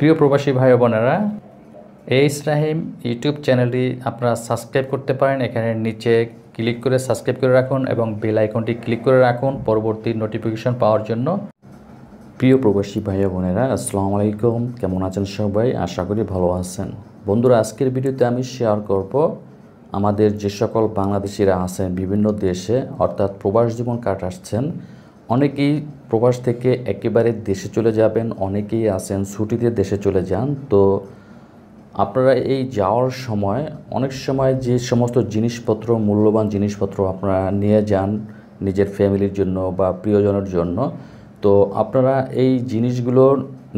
প্রিয় প্রবাসী ভাই বোনেরা, এইচ রাহিম ইউটিউব চ্যানেলটি আপনারা সাবস্ক্রাইব করতে পারেন। এখানে নিচে ক্লিক করে সাবস্ক্রাইব করে রাখুন এবং বেল আইকনটি ক্লিক করে রাখুন পরবর্তী নোটিফিকেশন পাওয়ার জন্য। প্রিয় প্রবাসী ভাই বোনেরা, আসসালামু আলাইকুম। কেমন আছেন সবাই? আশা করি ভালো আছেন। বন্ধুরা, আজকের ভিডিওতে আমি শেয়ার করব আমাদের যে সকল বাংলাদেশিরা আছেন বিভিন্ন দেশে, অর্থাৎ প্রবাস জীবন কাটাচ্ছেন। অনেকেই প্রবাস থেকে একেবারে দেশে চলে যাবেন, অনেকেই আছেন ছুটিতে দেশে চলে যান। তো আপনারা এই যাওয়ার সময় অনেক সময় যে সমস্ত জিনিসপত্র, মূল্যবান জিনিসপত্র আপনারা নিয়ে যান নিজের ফ্যামিলির জন্য বা প্রিয়জনের জন্য, তো আপনারা এই জিনিসগুলো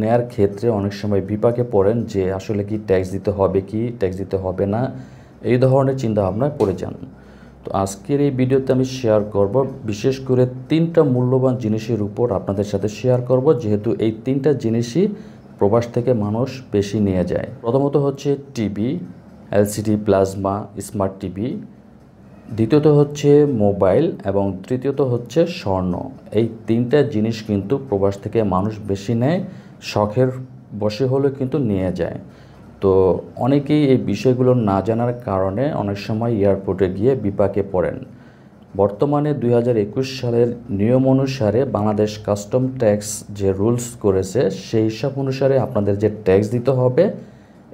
নেয়ার ক্ষেত্রে অনেক সময় বিপাকে পড়েন যে আসলে কি ট্যাক্স দিতে হবে, কি ট্যাক্স দিতে হবে না, এই ধরনের চিন্তাভাবনায় পড়ে যান। তো আজকের এই ভিডিওতে আমি শেয়ার করব বিশেষ করে 3টা মূল্যবান জিনিসের উপর আপনাদের সাথে শেয়ার করব, যেহেতু এই 3টা জিনিসই প্রবাস থেকে মানুষ বেশি নিয়ে যায়। প্রথমত হচ্ছে TV, LCD, plasma, smart TV. দ্বিতীয়ত হচ্ছে মোবাইল এবং তৃতীয়ত হচ্ছে স্বর্ণ। এই 3টা জিনিস কিন্তু প্রবাস থেকে মানুষ বেশি নেয়, শখের বশে হলেও কিন্তু নিয়ে যায়। তো অনেকেই এই বিষয়গুলো না জানার কারণে অনেক সময় এয়ারপোর্টে গিয়ে বিপাকে পড়েন। বর্তমানে 2021 সালের নিয়ম অনুসারে বাংলাদেশ কাস্টম ট্যাক্স যে রুলস করেছে, সেই হিসাব অনুসারে আপনাদের যে ট্যাক্স দিতে হবে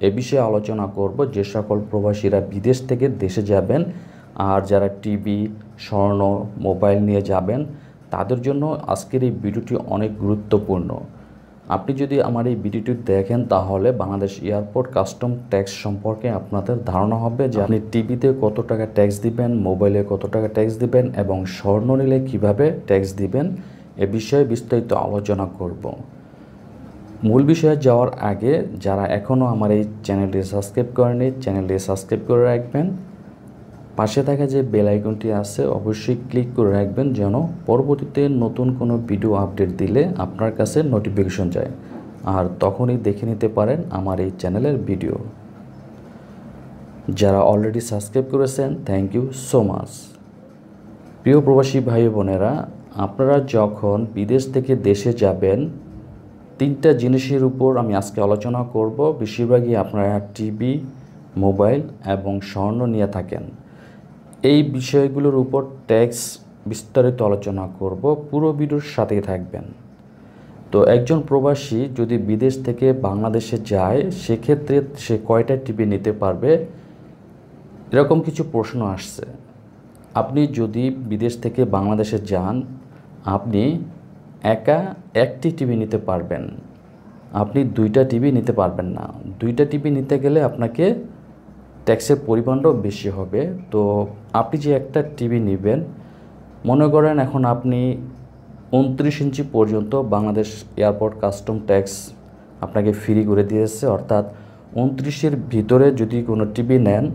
এ বিষয়ে আলোচনা করব। যে সকল প্রবাসীরা বিদেশ থেকে দেশে যাবেন আর যারা টিভি, স্বর্ণ, মোবাইল নিয়ে যাবেন, তাদের জন্য আজকের এই ভিডিওটি অনেক গুরুত্বপূর্ণ। আপনি যদি আমার এই ভিডিওটি দেখেন তাহলে বাংলাদেশ এয়ারপোর্ট কাস্টম ট্যাক্স সম্পর্কে আপনাদের ধারণা হবে যে আপনি টিভিতে কত টাকা ট্যাক্স দিবেন, মোবাইলে কত টাকা ট্যাক্স দিবেন এবং স্বর্ণ নিলে কীভাবে ট্যাক্স দিবেন, এ বিষয়ে বিস্তারিত আলোচনা করব। মূল বিষয়ে যাওয়ার আগে যারা এখনও আমার এই চ্যানেলটি সাবস্ক্রাইব করেনি, চ্যানেলটি সাবস্ক্রাইব করে রাখবেন। পাশে থাকা যে বেল আইকনটি আছে অবশ্যই ক্লিক করে রাখবেন, যেন পরবর্তীতে নতুন কোনো ভিডিও আপডেট দিলে আপনার কাছে নোটিফিকেশন যায় আর তখনই দেখে নিতে পারেন আমার এই চ্যানেলের ভিডিও। যারা অলরেডি সাবস্ক্রাইব করেছেন, থ্যাংক ইউ সো মাচ। প্রিয় প্রবাসী ভাই বোনেরা, আপনারা যখন বিদেশ থেকে দেশে যাবেন, 3টা জিনিসের উপর আমি আজকে আলোচনা করব। বেশিরভাগই আপনারা টিভি, মোবাইল এবং স্বর্ণ নিয়ে থাকেন। এই বিষয়গুলোর উপর ট্যাক্স বিস্তারিত আলোচনা করব, পুরো ভিডিওর সাথেই থাকবেন। তো একজন প্রবাসী যদি বিদেশ থেকে বাংলাদেশে যায়, সেক্ষেত্রে সে কয়টা টিভি নিতে পারবে, এরকম কিছু প্রশ্ন আসছে। আপনি যদি বিদেশ থেকে বাংলাদেশে যান, আপনি একা একটি টিভি নিতে পারবেন, আপনি 2টা টিভি নিতে পারবেন না। 2টা টিভি নিতে গেলে আপনাকে ট্যাক্সের পরিমাণটাও বেশি হবে। তো আপনি যে একটা টিভি নেবেন, মনে করেন এখন আপনি 29 ইঞ্চি পর্যন্ত বাংলাদেশ এয়ারপোর্ট কাস্টম ট্যাক্স আপনাকে ফ্রি করে দিয়েছে, অর্থাৎ 29-এর ভিতরে যদি কোনো টিভি নেন,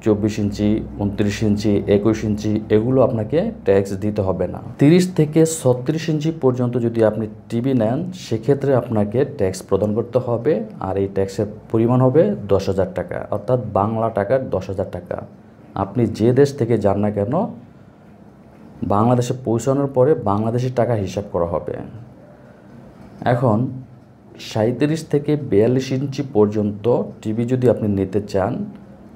24 ইঞ্চি, 29 ইঞ্চি, 21 ইঞ্চি, এগুলো আপনাকে ট্যাক্স দিতে হবে না। 30 থেকে 36 ইঞ্চি পর্যন্ত যদি আপনি টিভি নেন, সেক্ষেত্রে আপনাকে ট্যাক্স প্রদান করতে হবে, আর এই ট্যাক্সের পরিমাণ হবে 10,000 টাকা, অর্থাৎ বাংলা টাকার 10,000 টাকা। আপনি যে দেশ থেকে যান না কেন, বাংলাদেশে পৌঁছানোর পরে বাংলাদেশি টাকা হিসাব করা হবে। এখন 37 থেকে 42 ইঞ্চি পর্যন্ত টিভি যদি আপনি নিতে চান,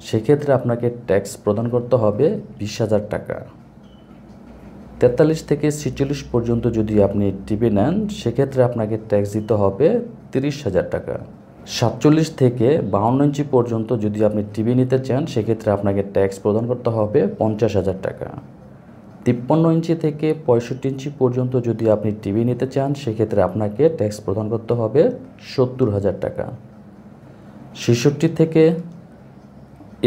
সেক্ষেত্রে আপনাকে ট্যাক্স প্রদান করতে হবে 20,000 টাকা। 43 থেকে 46 পর্যন্ত যদি আপনি টিভি নেন, সেক্ষেত্রে আপনাকে ট্যাক্স দিতে হবে 30,000 টাকা। 47 থেকে 52 ইঞ্চি পর্যন্ত যদি আপনি টিভি নিতে চান, সেক্ষেত্রে আপনাকে ট্যাক্স প্রদান করতে হবে 50,000 টাকা। 53 ইঞ্চি থেকে 65 ইঞ্চি পর্যন্ত যদি আপনি টিভি নিতে চান, সেক্ষেত্রে আপনাকে ট্যাক্স প্রদান করতে হবে 70,000 টাকা। 66 থেকে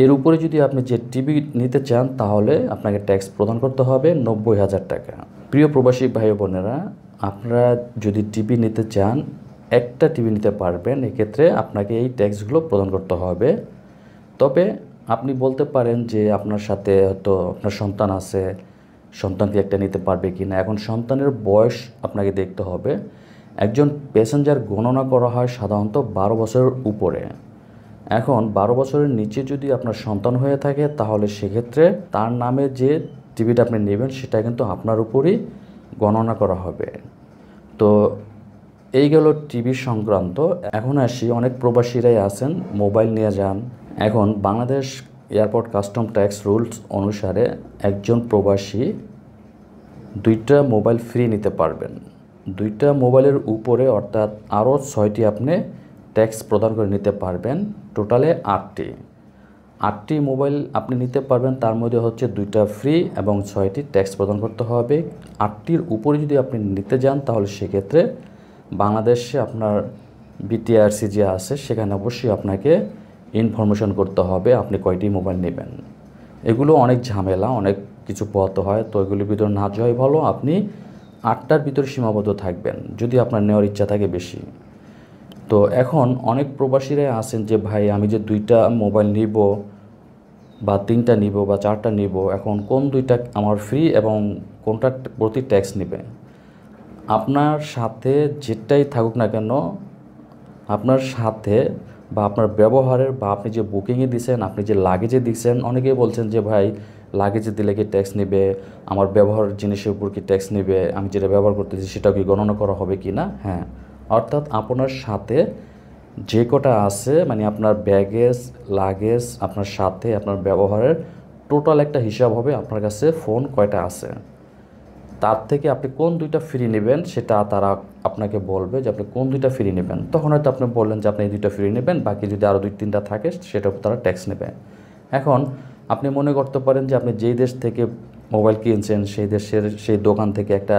এর উপরে যদি আপনি যে টিভি নিতে চান, তাহলে আপনাকে ট্যাক্স প্রদান করতে হবে 90,000 টাকা। প্রিয় প্রবাসী ভাই বোনেরা, আপনারা যদি টিভি নিতে চান, একটা টিভি নিতে পারবেন, এক্ষেত্রে আপনাকে এই ট্যাক্সগুলো প্রদান করতে হবে। তবে আপনি বলতে পারেন যে আপনার সাথে হয়তো আপনার সন্তান আছে, সন্তানকে একটা নিতে পারবে কি না। এখন সন্তানের বয়স আপনাকে দেখতে হবে। একজন প্যাসেঞ্জার গণনা করা হয় সাধারণত 12 বছরের উপরে। এখন 12 বছরের নিচে যদি আপনার সন্তান হয়ে থাকে, তাহলে সেক্ষেত্রে তার নামে যে টিভিটা আপনি নেবেন, সেটা কিন্তু আপনার উপরই গণনা করা হবে। তো এই গেল টিভি সংক্রান্ত। এখন আসি, অনেক প্রবাসীরাই আছেন মোবাইল নিয়ে যান। এখন Bangladesh airport custom tax rules অনুসারে একজন প্রবাসী 2টা মোবাইল ফ্রি নিতে পারবেন। 2টা মোবাইলের উপরে অর্থাৎ আরও 6টি আপনি ট্যাক্স প্রদান করে নিতে পারবেন। টোটালে 8টি মোবাইল আপনি নিতে পারবেন, তার মধ্যে হচ্ছে 2টা ফ্রি এবং 6টি ট্যাক্স প্রদান করতে হবে। 8টির উপরে যদি আপনি নিতে যান তাহলে সেক্ষেত্রে বাংলাদেশে আপনার বিটিআরসি যে আছে সেখানে অবশ্যই আপনাকে ইনফরমেশন করতে হবে আপনি কয়টি মোবাইল নেবেন। এগুলো অনেক ঝামেলা, অনেক কিছু পোহাতে হয়, তো এগুলির ভিতরে না যাওয়াই ভালো। আপনি 8টার ভিতরে সীমাবদ্ধ থাকবেন যদি আপনার নেওয়ার ইচ্ছা থাকে বেশি। তো এখন অনেক প্রবাসীরাই আছেন যে ভাই আমি যে 2টা মোবাইল নিব বা 3টা নিব বা 4টা নিব, এখন কোন 2টা আমার ফ্রি এবং কোনটা প্রতি ট্যাক্স নেবে। আপনার সাথে যেটাই থাকুক না কেন, আপনার সাথে বা আপনার ব্যবহারের বা আপনি যে বুকিংয়ে দিচ্ছেন, আপনি যে লাগেজে দিচ্ছেন, অনেকেই বলছেন যে ভাই লাগেজে দিলে কি ট্যাক্স নেবে, আমার ব্যবহার জিনিসের উপর কি ট্যাক্স নেবে, আমি যেটা ব্যবহার করতেছি সেটাও কি গণনা করা হবে কি না। হ্যাঁ, অর্থাৎ আপনার সাথে যে কটা আছে মানে আপনার ব্যাগেজ লাগেজ আপনার সাথে আপনার ব্যবহারের টোটাল একটা হিসাব হবে আপনার কাছে ফোন কয়টা আছে, তার থেকে আপনি কোন 2টা ফ্রি নেবেন সেটা তারা আপনাকে বলবে যে আপনি কোন 2টা ফ্রি নেবেন। তখন হয়তো আপনি বললেন যে আপনি এই 2টা ফ্রি নেবেন, বাকি যদি আরও 2-3টা থাকে সেটাও তারা ট্যাক্স নেবে। এখন আপনি মনে করতে পারেন যে আপনি যেই দেশ থেকে মোবাইল কিনছেন সেই দেশের সেই দোকান থেকে একটা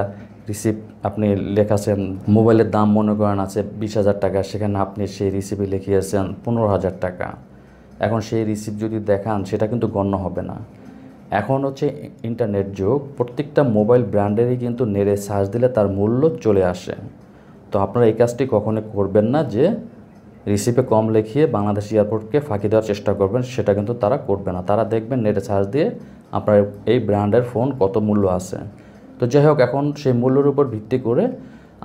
রিসিপ্ট আপনি লেখাছেন, মোবাইলের দাম মনে করেন আছে 20,000 টাকা, সেখানে আপনি সেই রিসিপ্টে লিখিয়েছেন 15,000 টাকা। এখন সেই রিসিপ্ট যদি দেখান সেটা কিন্তু গণ্য হবে না। এখন হচ্ছে ইন্টারনেট যুগ, প্রত্যেকটা মোবাইল ব্র্যান্ডেরই কিন্তু নেড়ে সার্চ দিলে তার মূল্য চলে আসে। তো আপনারা এই কাজটি কখনো করবেন না যে রিসিপে কম লিখিয়ে বাংলাদেশ এয়ারপোর্টকে ফাঁকি দেওয়ার চেষ্টা করবেন, সেটা কিন্তু তারা করবে না। তারা দেখবেন নেটে সার্চ দিয়ে আপনার এই ব্র্যান্ডের ফোন কত মূল্য আছে। তো যাই হোক, এখন সেই মূল্যের উপর ভিত্তি করে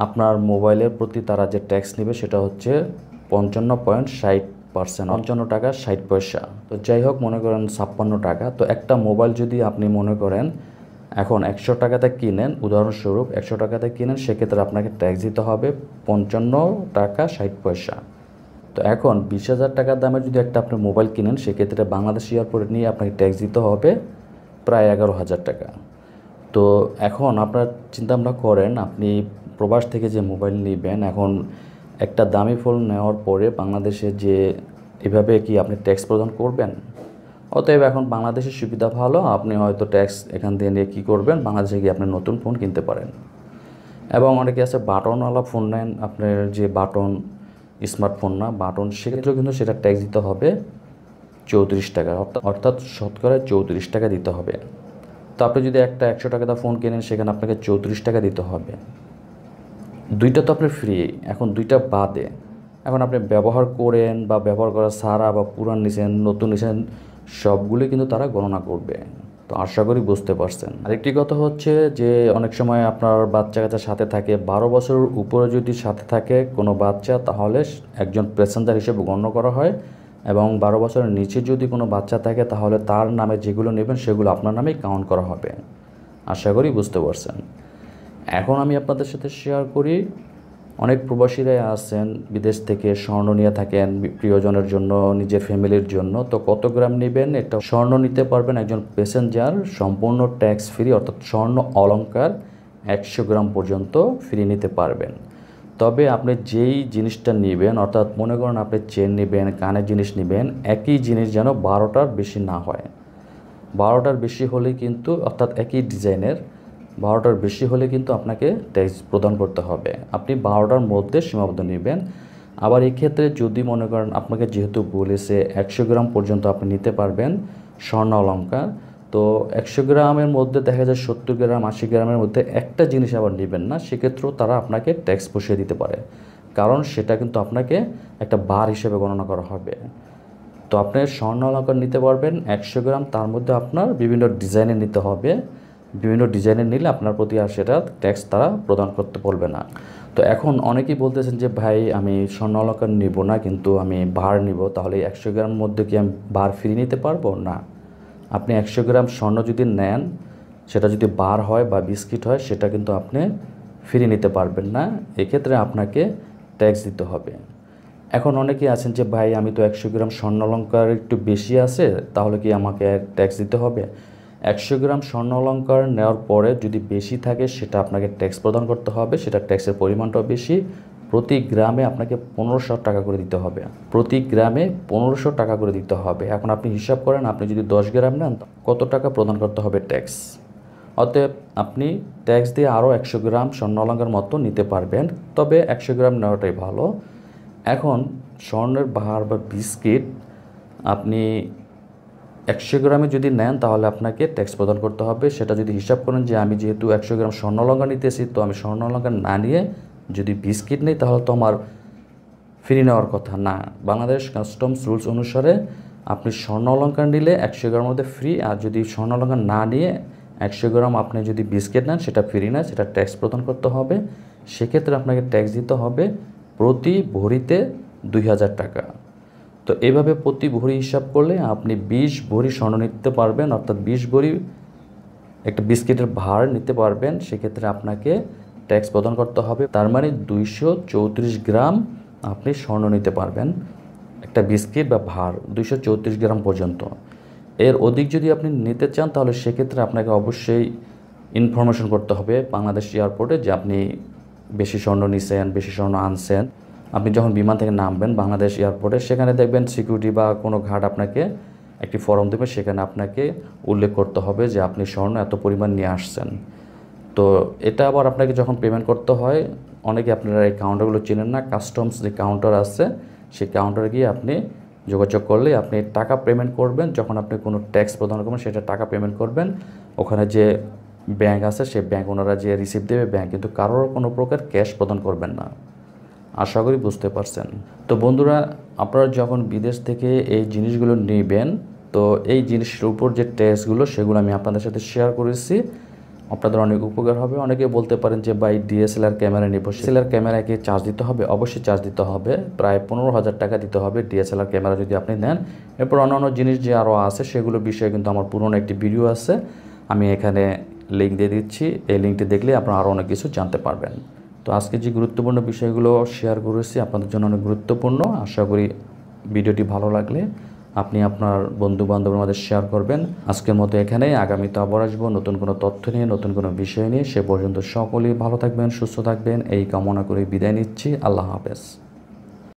আপনার মোবাইলের প্রতি তারা যে ট্যাক্স নেবে সেটা হচ্ছে 55.60%, 55 টাকা 60 পয়সা। তো যাই হোক, মনে করেন 56 টাকা। তো একটা মোবাইল যদি আপনি মনে করেন এখন 100 টাকাতে কিনেন, উদাহরণস্বরূপ 100 টাকাতে কিনেন, সেক্ষেত্রে আপনাকে ট্যাক্স দিতে হবে 55 টাকা 60 পয়সা। তো এখন 20,000 টাকার দামের যদি একটা আপনি মোবাইল কিনেন, সেক্ষেত্রে বাংলাদেশ এয়ারপোর্টে নিয়ে আপনাকে ট্যাক্স দিতে হবে প্রায় 11,000 টাকা। তো এখন আপনার চিন্তাভাবনা করেন আপনি প্রবাস থেকে যে মোবাইল নেবেন, এখন একটা দামি ফোন নেওয়ার পরে বাংলাদেশে যে এভাবে কি আপনি ট্যাক্স প্রদান করবেন? অতএব এখন বাংলাদেশের সুবিধা ভালো, আপনি হয়তো ট্যাক্স এখান থেকে নিয়ে কী করবেন, বাংলাদেশে গিয়ে আপনি নতুন ফোন কিনতে পারেন। এবং অনেকে আছে বাটনওয়ালা ফোন নেন, আপনার যে বাটন স্মার্টফোন না বাটন, সেক্ষেত্রেও কিন্তু সেটা ট্যাক্স দিতে হবে 34 টাকা, অর্থাৎ শতকরা 34 টাকা দিতে হবে। তো আপনি যদি একটা 100 টাকা ফোন কেনেন, সেখানে আপনাকে 34 টাকা দিতে হবে। 2টা তো আপনার ফ্রি, এখন 2টা বাদে এখন আপনি ব্যবহার করেন বা ব্যবহার করা ছাড়া বা পুরান নিছেন নতুন নিছেন সবগুলো কিন্তু তারা গণনা করবে। তো আশা করি বুঝতে পারছেন। আরেকটি কথা হচ্ছে যে অনেক সময় আপনার বাচ্চা কাচ্চার সাথে থাকে, 12 বছরের উপরে যদি সাথে থাকে কোনো বাচ্চা, তাহলে একজন প্যাসেঞ্জার হিসেবে গণ্য করা হয়। এবং 12 বছরের নিচে যদি কোনো বাচ্চা থাকে তাহলে তার নামে যেগুলো নেবেন সেগুলো আপনার নামেই কাউন্ট করা হবে। আশা করি বুঝতে পারছেন। এখন আমি আপনাদের সাথে শেয়ার করি, অনেক প্রবাসীরাই আছেন বিদেশ থেকে স্বর্ণ নিয়ে থাকেন প্রিয়জনের জন্য, নিজের ফ্যামিলির জন্য। তো কত গ্রাম নেবেন? একটা স্বর্ণ নিতে পারবেন একজন প্যাসেঞ্জার সম্পূর্ণ ট্যাক্স ফ্রি, অর্থাৎ স্বর্ণ অলংকার 100 গ্রাম পর্যন্ত ফ্রি নিতে পারবেন। তবে আপনি যেই জিনিসটা নেবেন, অর্থাৎ মনে করেন আপনি চেন নেবেন, কানের জিনিস নেবেন, একই জিনিস যেন 12টার বেশি না হয়। 12টার বেশি হলে কিন্তু, অর্থাৎ একই ডিজাইনের 12টার বেশি হলে কিন্তু আপনাকে ট্যাক্স প্রদান করতে হবে। আপনি 12টার মধ্যে সীমাবদ্ধ নেবেন। আবার এই ক্ষেত্রে যদি মনে করেন আপনাকে যেহেতু বলেছে 100 গ্রাম পর্যন্ত আপনি নিতে পারবেন স্বর্ণ অলংকার, তো 100 গ্রামের মধ্যে দেখা যায় 70 গ্রাম 80 গ্রামের মধ্যে একটা জিনিস আবার নেবেন না, সেক্ষেত্রেও তারা আপনাকে ট্যাক্স বসিয়ে দিতে পারে, কারণ সেটা কিন্তু আপনাকে একটা বার হিসেবে গণনা করা হবে। তো আপনি স্বর্ণ অলংকার নিতে পারবেন 100 গ্রাম, তার মধ্যে আপনার বিভিন্ন ডিজাইনের নিতে হবে। বিভিন্ন ডিজাইনের নিলে আপনার প্রতি আর সেটা ট্যাক্স তারা প্রদান করতে বলবে না। তো এখন অনেকেই বলতেছেন যে ভাই আমি স্বর্ণ অলংকার নিব না, কিন্তু আমি বার নিব, তাহলে 100 গ্রামের মধ্যে কি আমি বার ফ্রি নিতে পারবো? না, আপনি 100 গ্রাম স্বর্ণ যদি নেন, সেটা যদি বার হয় বা বিস্কিট হয়, সেটা কিন্তু আপনি ফ্রি নিতে পারবেন না, এক্ষেত্রে আপনাকে ট্যাক্স দিতে হবে। এখন অনেকেই আছেন যে ভাই আমি তো 100 গ্রাম স্বর্ণালঙ্কার একটু বেশি আছে, তাহলে কি আমাকে ট্যাক্স দিতে হবে? 100 গ্রাম স্বর্ণালঙ্কার নেওয়ার পরে যদি বেশি থাকে সেটা আপনাকে ট্যাক্স প্রদান করতে হবে, সেটা ট্যাক্সের পরিমাণটাও বেশি। প্রতি গ্রামে আপনাকে 1500 টাকা করে দিতে হবে, প্রতি গ্রামে 1500 টাকা করে দিতে হবে। এখন আপনি হিসাব করেন, আপনি যদি 10 গ্রাম নেন কত টাকা প্রদান করতে হবে ট্যাক্স। অতএব আপনি ট্যাক্স দিয়ে আরও 100 গ্রাম স্বর্ণালঙ্কার মতো নিতে পারবেন, তবে 100 গ্রাম নেওয়াটাই ভালো। এখন স্বর্ণের বার বা বিস্কিট আপনি 100 গ্রামে যদি নেন তাহলে আপনাকে ট্যাক্স প্রদান করতে হবে। সেটা যদি হিসাব করেন যে আমি যেহেতু 100 গ্রাম স্বর্ণালঙ্কার নিতেছি, তো আমি স্বর্ণালঙ্কার না নিয়ে যদি বিস্কিট নেই তাহলে তো আমার ফ্রি নেওয়ার কথা না। বাংলাদেশ কাস্টমস রুলস অনুসারে আপনি স্বর্ণালঙ্কার নিলে 100 গ্রামের মধ্যে ফ্রি, আর যদি স্বর্ণালঙ্কার না নিয়ে 100 গ্রাম আপনি যদি বিস্কিট নেন সেটা ফ্রি না, সেটা ট্যাক্স প্রদান করতে হবে। সেক্ষেত্রে আপনাকে ট্যাক্স দিতে হবে প্রতি ভরিতে 2000 টাকা। তো এইভাবে প্রতি ভরি হিসাব করলে আপনি 20 ভরি স্বর্ণ নিতে পারবেন, অর্থাৎ 20 ভরি একটা বিস্কিটের ভার নিতে পারবেন। সেক্ষেত্রে আপনাকে ট্যাক্স প্রদান করতে হবে, তার মানে 234 গ্রাম আপনি স্বর্ণ নিতে পারবেন একটা বিস্কিট বা ভার, 234 গ্রাম পর্যন্ত। এর অধিক যদি আপনি নিতে চান তাহলে সেক্ষেত্রে আপনাকে অবশ্যই ইনফরমেশন করতে হবে বাংলাদেশ এয়ারপোর্টে যে আপনি বেশি স্বর্ণ নিছেন, বেশি স্বর্ণ আনছেন। আপনি যখন বিমান থেকে নামবেন বাংলাদেশ এয়ারপোর্টে, সেখানে দেখবেন সিকিউরিটি বা কোনো ঘাট আপনাকে একটি ফর্ম দেবে, সেখানে আপনাকে উল্লেখ করতে হবে যে আপনি স্বর্ণ এত পরিমাণ নিয়ে আসছেন। তো এটা আবার আপনাকে যখন পেমেন্ট করতে হয়, অনেকে আপনারা এই কাউন্টারগুলো চেনেন না, কাস্টমস যে কাউন্টার আছে সেই কাউন্টারে গিয়ে আপনি যোগাযোগ করলে আপনি টাকা পেমেন্ট করবেন। যখন আপনি কোনো ট্যাক্স প্রদান করবেন সেটা টাকা পেমেন্ট করবেন, ওখানে যে ব্যাংক আছে সেই ব্যাংক ওনারা যে রিসিপ্ট দেবে ব্যাংক, কিন্তু কারোর কোনো প্রকার ক্যাশ প্রদান করবেন না। আশা করি বুঝতে পারছেন। তো বন্ধুরা, আপনারা যখন বিদেশ থেকে এই জিনিসগুলো নেবেন, তো এই জিনিসের উপর যে ট্যাক্সগুলো সেগুলো আমি আপনাদের সাথে শেয়ার করেছি, আপনাদের অনেক উপকার হবে। অনেকে বলতে পারেন যে ভাই ডিএসএলআর ক্যামেরা নেব, ডিএসএলআর ক্যামেরাকে চার্জ দিতে হবে? অবশ্যই চার্জ দিতে হবে, প্রায় 15,000 টাকা দিতে হবে ডিএসএলআর ক্যামেরা যদি আপনি নেন। এরপর অন্যান্য জিনিস যে আরও আছে সেগুলো বিষয়ে কিন্তু আমার পুরনো একটি ভিডিও আছে, আমি এখানে লিঙ্ক দিয়ে দিচ্ছি, এই লিঙ্কটি দেখলে আপনারা আরও অনেক কিছু জানতে পারবেন। তো আজকে যে গুরুত্বপূর্ণ বিষয়গুলো শেয়ার করেছি আপনাদের জন্য অনেক গুরুত্বপূর্ণ। আশা করি ভিডিওটি ভালো লাগলে আপনি আপনার বন্ধু বান্ধবের মধ্যে শেয়ার করবেন। আজকের মতো এখানেই, আগামীতে আবার আসবো নতুন কোনো তথ্য নিয়ে, নতুন কোনো বিষয় নিয়ে। সে পর্যন্ত সকলেই ভালো থাকবেন, সুস্থ থাকবেন, এই কামনা করে বিদায় নিচ্ছি। আল্লাহ হাফেজ।